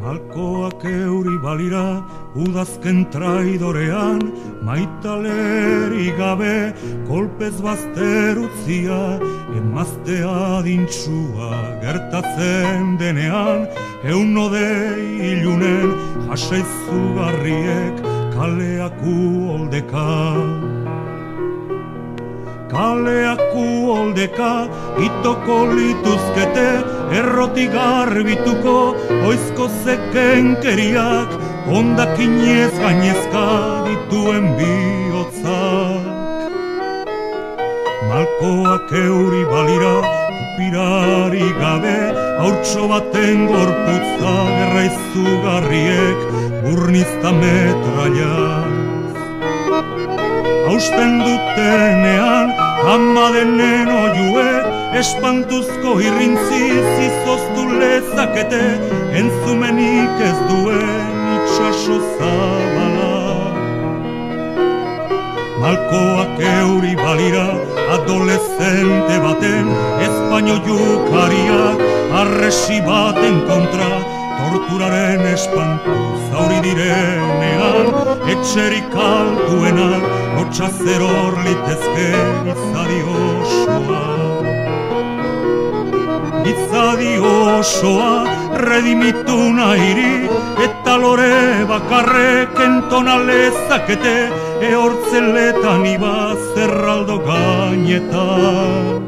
Malkoak euri balira, udazken traidorean, maitaleri gabe, kolpez bazter utzia, emaztea dintxua gertatzen denean, eunode ilunen jasaizugarriek kaleaku oldeka. Kaleaku oldeka itoko lituzkete, errotik garbituko oizko zekenkeriak, hondakinez gainezka dituen bihotzak. Malkoak euri balira, upirari gabe, haurtxo baten gorputza gerraizugarriek, burnizta metraiaz. Hausten dutenean, ama denen oiuek, espantuzko irrintziz izoztu lezakete, entzumenik ez duen itxaso zabala. Malkoak euri balira, adolescente baten, espaino jukariak, arresi baten kontra, torturaren espantu zauri direnean, etxerik altuenak, lotxazer hor litezke izadi osoa. Izadi osoa, redimitu nahiri, eta lore bakarrek entona lezakete, ehortzeletan ibaz erraldo gainetan.